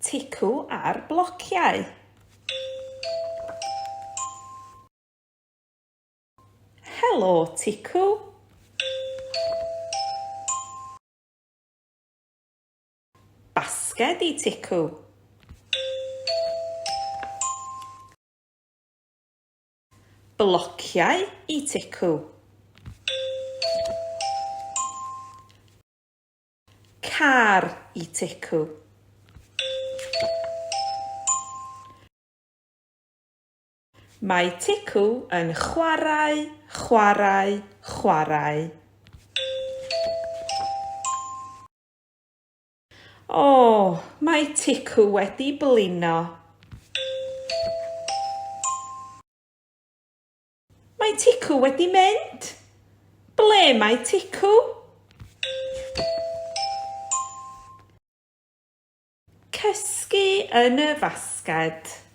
ticw ar blociau. Helo, Ticw. Basged i Ticw. Blociau i Ticw. Car i Ticw. Mae Ticw yn chwarae, chwarae, chwarae. O, mae Ticw wedi blino. Mae Ticw wedi mynd. Ble mae Ticw? Cysgu yn y fasged.